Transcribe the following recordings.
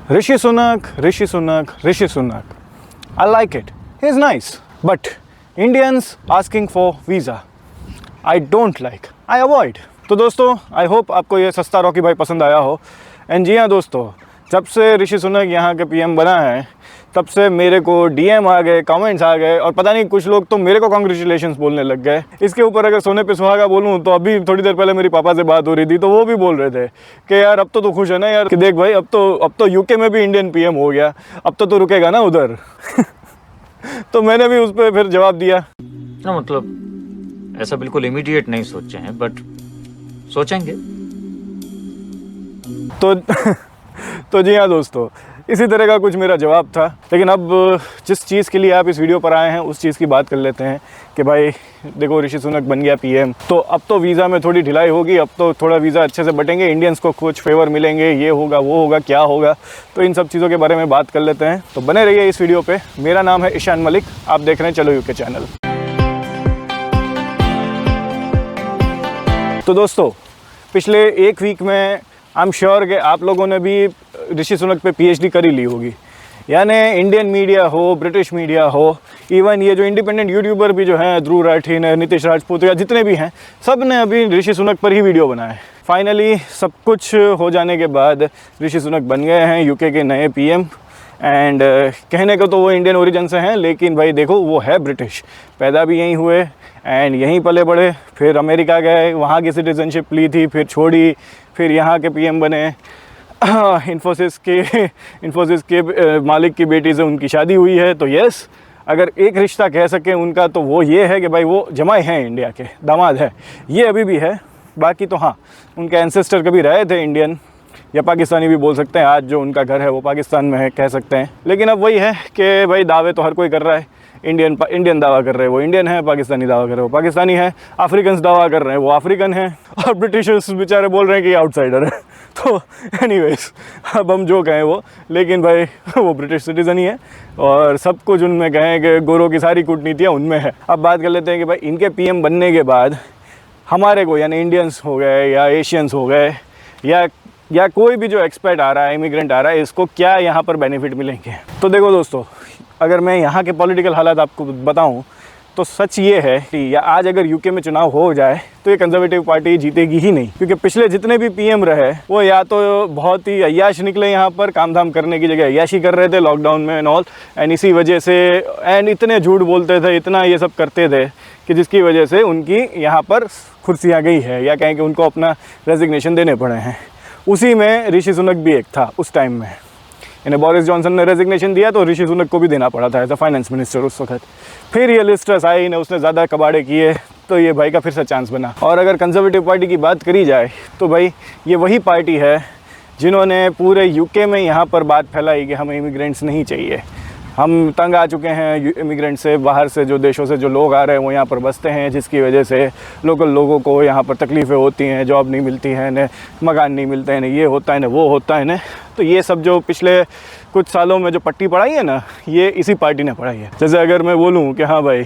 Rishi Sunak. I like it. He's nice. But Indians asking for visa, I don't like. I avoid. तो दोस्तों, I hope आपको ये सस्ता Rocky भाई पसंद आया हो। एंड जी हाँ दोस्तों, जब से ऋषि सुनक यहाँ के पीएम बना है तब से मेरे को डीएम आ गए, कमेंट्स आ गए, और पता नहीं कुछ लोग तो मेरे को कॉन्ग्रेचुलेशंस बोलने लग गए। इसके ऊपर अगर सोने पे सुहागा बोलूँ तो अभी थोड़ी देर पहले मेरी पापा से बात हो रही थी तो वो भी बोल रहे थे कि यार अब तो खुश है ना यार, कि देख भाई अब तो यूके में भी इंडियन पीएम हो गया, अब तो रुकेगा ना उधर। तो मैंने भी उस पर फिर जवाब दिया ना, मतलब ऐसा बिल्कुल इमीडिएट नहीं सोचे हैं, बट सोचेंगे। तो जी हाँ दोस्तों, इसी तरह का कुछ मेरा जवाब था। लेकिन अब जिस चीज़ के लिए आप इस वीडियो पर आए हैं उस चीज़ की बात कर लेते हैं कि भाई देखो, ऋषि सुनक बन गया पीएम, तो अब तो वीज़ा में थोड़ी ढिलाई होगी, अब तो थोड़ा वीज़ा अच्छे से बटेंगे, इंडियंस को कुछ फेवर मिलेंगे, ये होगा वो होगा क्या होगा। तो इन सब चीज़ों के बारे में बात कर लेते हैं। तो बने रहिए इस वीडियो पर। मेरा नाम है ईशान मलिक, आप देख रहे हैं चलो यूके चैनल। तो दोस्तों, पिछले एक वीक में आई एम श्योर कि आप लोगों ने भी ऋषि सुनक पे पीएचडी कर ही ली होगी। यानी इंडियन मीडिया हो, ब्रिटिश मीडिया हो, इवन ये जो इंडिपेंडेंट यूट्यूबर भी जो हैं, ध्रुव राठी ने, नीतीश राजपूत या जितने भी हैं, सब ने अभी ऋषि सुनक पर ही वीडियो बनाए। फाइनली सब कुछ हो जाने के बाद ऋषि सुनक बन गए हैं यूके के नए पीएम। एंड कहने को तो वो इंडियन ओरिजिन से हैं, लेकिन भाई देखो वो है ब्रिटिश, पैदा भी यहीं हुए एंड यहीं पले बड़े, फिर अमेरिका गए, वहाँ की सिटीजनशिप ली थी, फिर छोड़ी, फिर यहाँ के पीएम बने। इन्फोसिस के मालिक की बेटी से उनकी शादी हुई है। तो यस, अगर एक रिश्ता कह सकें उनका तो वो ये है कि भाई वो जमाई हैं, इंडिया के दामाद है, ये अभी भी है। बाकी तो हाँ, उनके एंसेस्टर कभी रहे थे इंडियन या पाकिस्तानी भी बोल सकते हैं, आज जो उनका घर है वो पाकिस्तान में है कह सकते हैं। लेकिन अब वही है कि भाई दावे तो हर कोई कर रहा है, इंडियन दावा कर रहे हैं वो इंडियन है, पाकिस्तानी दावा कर रहे हैं वो पाकिस्तानी है, अफ्रीकन दावा कर रहे हैं वो अफ्रीकन है, और ब्रिटिशर्स बेचारे बोल रहे हैं कि आउटसाइडर है। तो एनीवेज, अब हम जो कहें वो, लेकिन भाई वो ब्रिटिश सिटीज़न ही है और सब कुछ उनमें कहें कि गोरों की सारी कूटनीतियाँ उनमें है। अब बात कर लेते हैं कि भाई इनके पीएम बनने के बाद हमारे को, यानी इंडियंस हो गए या एशियंस हो गए या कोई भी जो एक्सपर्ट आ रहा है, इमिग्रेंट आ रहा है, इसको क्या यहाँ पर बेनिफिट मिलेंगे। तो देखो दोस्तों, अगर मैं यहाँ के पॉलिटिकल हालात आपको बताऊँ तो सच ये है कि या आज अगर यूके में चुनाव हो जाए तो ये कंजर्वेटिव पार्टी जीतेगी ही नहीं, क्योंकि पिछले जितने भी पीएम रहे वो या तो बहुत ही अय्याश निकले, यहाँ पर काम धाम करने की जगह अय्याशी कर रहे थे लॉकडाउन में एंड ऑल, एंड इसी वजह से एंड इतने झूठ बोलते थे, इतना ये सब करते थे कि जिसकी वजह से उनकी यहाँ पर कुर्सियाँ गई है, या कहें कि उनको अपना रेजिग्नेशन देने पड़े हैं। उसी में ऋषि सुनक भी एक था उस टाइम में। यानी बोरिस जॉनसन ने रेजिग्नेशन दिया तो ऋषि सुनक को भी देना पड़ा था एज अ फाइनेंस मिनिस्टर उस वक्त। फिर ये लिस्ट आई ने, उसने ज़्यादा कबाड़े किए तो ये भाई का फिर से चांस बना। और अगर कंजर्वेटिव पार्टी की बात करी जाए तो भाई ये वही पार्टी है जिन्होंने पूरे यूके में यहाँ पर बात फैलाई कि हमें इमिग्रेंट्स नहीं चाहिए, हम तंग आ चुके हैं इमिग्रेंट से, बाहर से जो देशों से जो लोग आ रहे हैं वो यहाँ पर बसते हैं, जिसकी वजह से लोकल लोगों को यहाँ पर तकलीफ़ें होती हैं, जॉब नहीं मिलती है न, मकान नहीं मिलते हैं न, ये होता है न वो होता है न। तो ये सब जो पिछले कुछ सालों में जो पट्टी पढ़ाई है ना, ये इसी पार्टी ने पढ़ाई है। जैसे अगर मैं बोलूँ कि हाँ भाई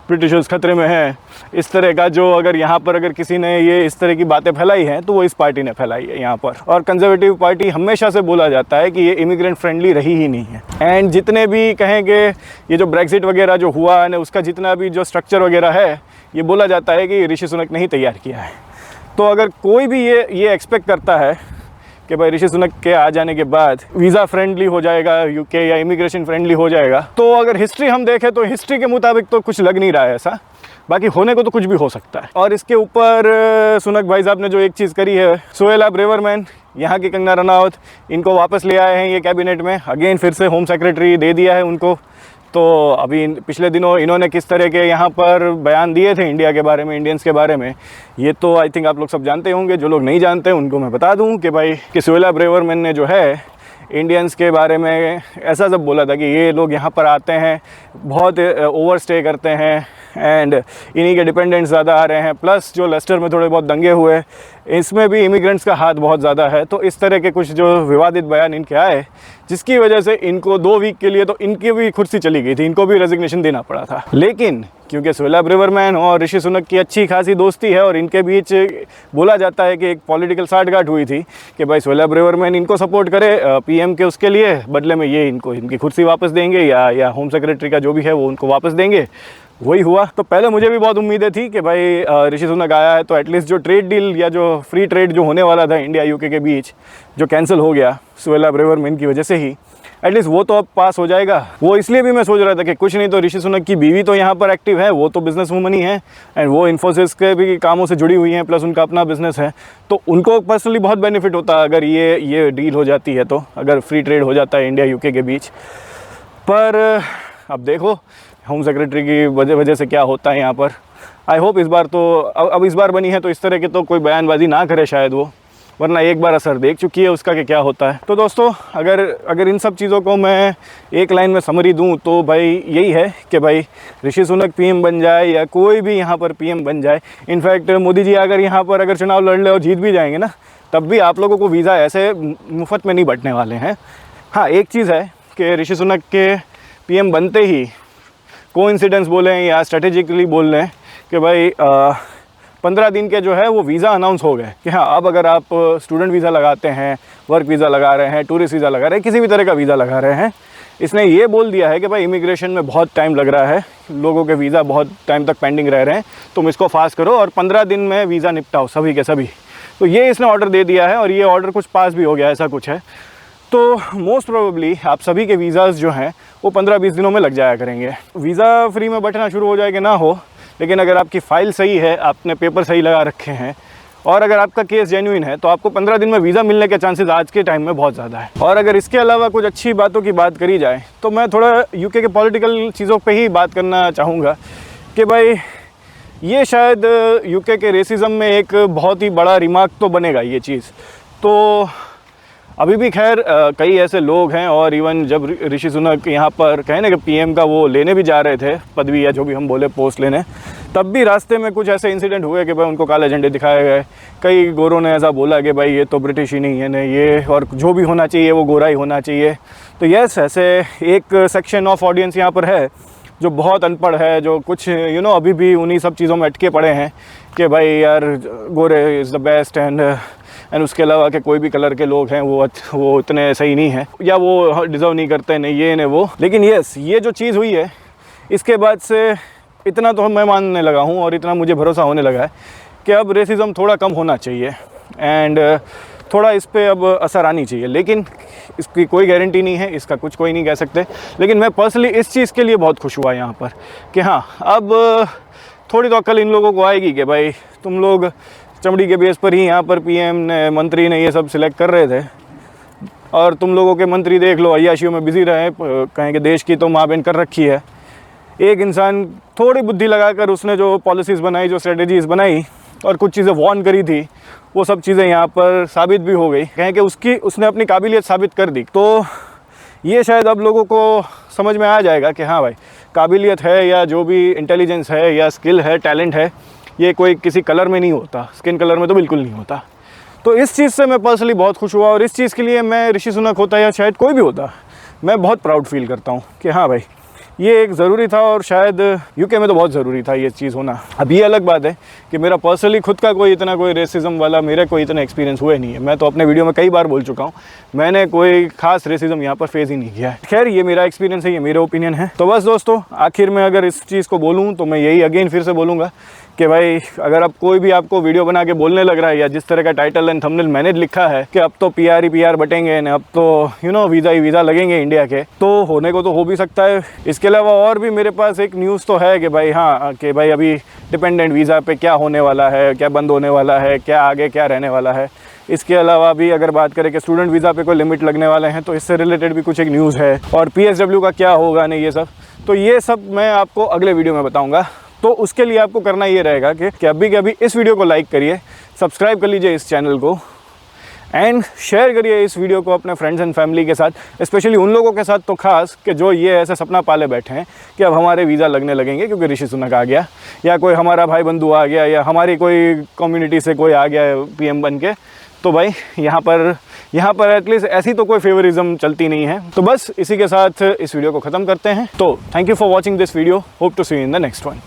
ब्रिटिशर्स खतरे में हैं, इस तरह का जो अगर यहाँ पर अगर किसी ने ये इस तरह की बातें फैलाई हैं तो वो इस पार्टी ने फैलाई है यहाँ पर। और कंजर्वेटिव पार्टी हमेशा से बोला जाता है कि ये इमिग्रेंट फ्रेंडली रही ही नहीं है। एंड जितने भी कहेंगे ये जो ब्रेक्सिट वगैरह जो हुआ है, उसका जितना भी जो स्ट्रक्चर वगैरह है, ये बोला जाता है कि ऋषि सुनक ने ही तैयार किया है। तो अगर कोई भी ये एक्सपेक्ट करता है कि भाई ऋषि सुनक के आ जाने के बाद वीज़ा फ्रेंडली हो जाएगा यूके या इमिग्रेशन फ्रेंडली हो जाएगा, तो अगर हिस्ट्री हम देखें तो हिस्ट्री के मुताबिक तो कुछ लग नहीं रहा है ऐसा। बाकी होने को तो कुछ भी हो सकता है। और इसके ऊपर सुनक भाई साहब ने जो एक चीज़ करी है, सुहेला ब्रेवरमैन, यहाँ की कंगना रनावत, इनको वापस ले आए हैं ये कैबिनेट में, अगेन फिर से होम सेक्रेटरी दे दिया है उनको। तो अभी पिछले दिनों इन्होंने किस तरह के यहाँ पर बयान दिए थे इंडिया के बारे में, इंडियंस के बारे में, ये तो आई थिंक आप लोग सब जानते होंगे। जो लोग नहीं जानते उनको मैं बता दूं कि भाई कि सुहेला ब्रेवरमैन ने जो है इंडियंस के बारे में ऐसा सब बोला था कि ये लोग यहाँ पर आते हैं, बहुत ओवर स्टे करते हैं एंड इन्हीं के डिपेंडेंट्स ज़्यादा आ रहे हैं, प्लस जो लेस्टर में थोड़े बहुत दंगे हुए इसमें भी इमिग्रेंट्स का हाथ बहुत ज़्यादा है। तो इस तरह के कुछ जो विवादित बयान इनके आए, जिसकी वजह से इनको 2 वीक के लिए तो इनकी भी कुर्सी चली गई थी, इनको भी रेजिग्नेशन देना पड़ा था। लेकिन क्योंकि सोहेल ब्रेवरमैन और ऋषि सुनक की अच्छी खासी दोस्ती है और इनके बीच बोला जाता है कि एक पॉलिटिकल साठगांठ हुई थी कि भाई सोहेल ब्रेवरमैन इनको सपोर्ट करे पीएम के उसके लिए, बदले में ये इनको इनकी कुर्सी वापस देंगे या होम सेक्रेटरी का जो भी है वो उनको वापस देंगे। वही हुआ। तो पहले मुझे भी बहुत उम्मीदें थी कि भाई ऋषि सुनक आया है तो एटलीस्ट जो ट्रेड डील या जो फ्री ट्रेड जो होने वाला था इंडिया यूके के बीच, जो कैंसिल हो गया सोहेल ब्रेवरमैन की वजह से ही, एटलीस्ट वो तो अब पास हो जाएगा। वो इसलिए भी मैं सोच रहा था कि कुछ नहीं तो ऋषि सुनक की बीवी तो यहाँ पर एक्टिव है, वो तो बिजनेस वूमन ही है एंड वो इन्फोसिस के भी कामों से जुड़ी हुई हैं, प्लस उनका अपना बिजनेस है, तो उनको पर्सनली बहुत बेनिफिट होता अगर ये डील हो जाती है, तो अगर फ्री ट्रेड हो जाता है इंडिया यूके के बीच। पर अब देखो होम सेक्रेटरी की वजह से क्या होता है यहाँ पर। आई होप इस बार तो अब इस बार बनी है तो इस तरह की तो कोई बयानबाजी ना करे शायद वो, वरना एक बार असर देख चुकी है उसका कि क्या होता है। तो दोस्तों अगर इन सब चीज़ों को मैं एक लाइन में समरी दूं तो भाई यही है कि भाई ऋषि सुनक पीएम बन जाए या कोई भी यहाँ पर पीएम बन जाए, इनफैक्ट मोदी जी अगर यहाँ पर अगर चुनाव लड़ ले और जीत भी जाएंगे ना, तब भी आप लोगों को वीज़ा ऐसे मुफ्त में नहीं बंटने वाले हैं। हाँ, एक चीज़ है कि ऋषि सुनक के पीएम बनते ही कोइंसिडेंस बोलें या स्ट्रेटेजिकली बोल लें कि भाई 15 दिन के जो है वो वीज़ा अनाउंस हो गए कि हाँ अब अगर आप स्टूडेंट वीज़ा लगाते हैं, वर्क वीज़ा लगा रहे हैं, टूरिस्ट वीज़ा लगा रहे हैं, किसी भी तरह का वीज़ा लगा रहे हैं, इसने ये बोल दिया है कि भाई इमिग्रेशन में बहुत टाइम लग रहा है, लोगों के वीज़ा बहुत टाइम तक पेंडिंग रह रहे हैं, तुम इसको फास्ट करो और 15 दिन में वीज़ा निपटाओ सभी के सभी। तो ये इसने ऑर्डर दे दिया है और ये ऑर्डर कुछ पास भी हो गया, ऐसा कुछ है। तो मोस्ट प्रोबेबली आप सभी के वीज़ाज़ जो हैं वो 15-20 दिनों में लग जाया करेंगे। वीज़ा फ्री में बटना शुरू हो जाए कि ना हो, लेकिन अगर आपकी फ़ाइल सही है, आपने पेपर सही लगा रखे हैं और अगर आपका केस जेन्युइन है तो आपको 15 दिन में वीज़ा मिलने के चांसेस आज के टाइम में बहुत ज़्यादा है। और अगर इसके अलावा कुछ अच्छी बातों की बात करी जाए तो मैं थोड़ा यूके के पॉलिटिकल चीज़ों पे ही बात करना चाहूँगा कि भाई ये शायद यूके के रेसिज्म में एक बहुत ही बड़ा रिमार्क तो बनेगा ये चीज़। तो अभी भी खैर कई ऐसे लोग हैं और इवन जब ऋषि सुनक यहाँ पर कहें ना कि पीएम का वो लेने भी जा रहे थे पदवी या जो भी हम बोले पोस्ट लेने, तब भी रास्ते में कुछ ऐसे इंसिडेंट हुए कि भाई उनको काले झंडे दिखाए गए। कई गोरों ने ऐसा बोला कि भाई ये तो ब्रिटिश ही नहीं है ना, ये और जो भी होना चाहिए वो गोरा ही होना चाहिए। तो यस, ऐसे एक सेक्शन ऑफ ऑडियंस यहाँ पर है जो बहुत अनपढ़ है, जो कुछ अभी भी उन्हीं सब चीज़ों में अटके पड़े हैं कि भाई यार गोरे इज़ द बेस्ट एंड उसके अलावा कि कोई भी कलर के लोग हैं वो इतने सही नहीं हैं या वो डिज़र्व नहीं करते, नहीं ये नहीं वो। लेकिन यस, ये जो चीज़ हुई है इसके बाद से इतना तो मैं मानने लगा हूँ और इतना मुझे भरोसा होने लगा है कि अब रेसिज्म थोड़ा कम होना चाहिए एंड थोड़ा इस पर अब असर आनी चाहिए। लेकिन इसकी कोई गारंटी नहीं है, इसका कुछ कोई नहीं कह सकते। लेकिन मैं पर्सनली इस चीज़ के लिए बहुत खुश हुआ यहाँ पर कि हाँ अब थोड़ी तो अक्ल इन लोगों को आएगी कि भाई तुम लोग चमड़ी के बेस पर ही यहाँ पर पीएम ने, मंत्री ने ये सब सिलेक्ट कर रहे थे और तुम लोगों के मंत्री देख लो अय्याशियों में बिजी रहे, कहें कि देश की तो माँ बहन कर रखी है। एक इंसान थोड़ी बुद्धि लगाकर उसने जो पॉलिसीज़ बनाई, जो स्ट्रेटजीज़ बनाई और कुछ चीज़ें वार्न करी थी, वो सब चीज़ें यहाँ पर साबित भी हो गई, कहें कि उसने अपनी काबिलियत साबित कर दी। तो ये शायद अब लोगों को समझ में आ जाएगा कि हाँ भाई काबिलियत है या जो भी इंटेलिजेंस है या स्किल है, टैलेंट है, ये कोई किसी कलर में नहीं होता, स्किन कलर में तो बिल्कुल नहीं होता। तो इस चीज़ से मैं पर्सनली बहुत खुश हुआ और इस चीज़ के लिए मैं ऋषि सुनक होता या शायद कोई भी होता, मैं बहुत प्राउड फील करता हूँ कि हाँ भाई ये एक ज़रूरी था और शायद यूके में तो बहुत ज़रूरी था ये चीज़ होना। अब ये अलग बात है कि मेरा पर्सनली खुद का कोई रेसिज्म वाला मेरे कोई इतना एक्सपीरियंस हुआ नहीं है। मैं तो अपने वीडियो में कई बार बोल चुका हूँ, मैंने कोई खास रेसिज्म यहाँ पर फेस ही नहीं किया है। खैर ये मेरा एक्सपीरियंस है, ये मेरा ओपिनियन है। तो बस दोस्तों, आखिर में अगर इस चीज़ को बोलूँ तो मैं यही अगेन फिर से बोलूँगा कि भाई अगर अब कोई भी आपको वीडियो बना के बोलने लग रहा है या जिस तरह का टाइटल एंड थंबनेल मैंने लिखा है कि अब तो पीआर ही पीआर बटेंगे न, अब तो वीज़ा ही वीज़ा लगेंगे इंडिया के, तो होने को तो हो भी सकता है। इसके अलावा और भी मेरे पास एक न्यूज़ तो है कि भाई हाँ कि भाई अभी डिपेंडेंट वीज़ा पे क्या होने वाला है, क्या बंद होने वाला है, क्या आगे क्या रहने वाला है। इसके अलावा भी अगर बात करें कि स्टूडेंट वीज़ा पे कोई लिमिट लगने वाले हैं तो इससे रिलेटेड भी कुछ एक न्यूज़ है और PSW का क्या होगा नहीं ये सब, तो ये सब मैं आपको अगले वीडियो में बताऊँगा। तो उसके लिए आपको करना ये रहेगा कि अभी के अभी इस वीडियो को लाइक करिए, सब्सक्राइब कर लीजिए इस चैनल को एंड शेयर करिए इस वीडियो को अपने फ्रेंड्स एंड फैमिली के साथ, स्पेशली उन लोगों के साथ तो खास कि जो ये ऐसा सपना पाले बैठे हैं कि अब हमारे वीज़ा लगने लगेंगे क्योंकि ऋषि सुनक आ गया या कोई हमारा भाई बंधु आ गया या हमारी कोई कम्युनिटी से कोई आ गया पीएम बन के। तो भाई यहाँ पर एटलीस्ट ऐसी तो कोई फेवरिज्म चलती नहीं है। तो बस इसी के साथ इस वीडियो को ख़त्म करते हैं। तो thank you for watching this video, hope to see you in the next one.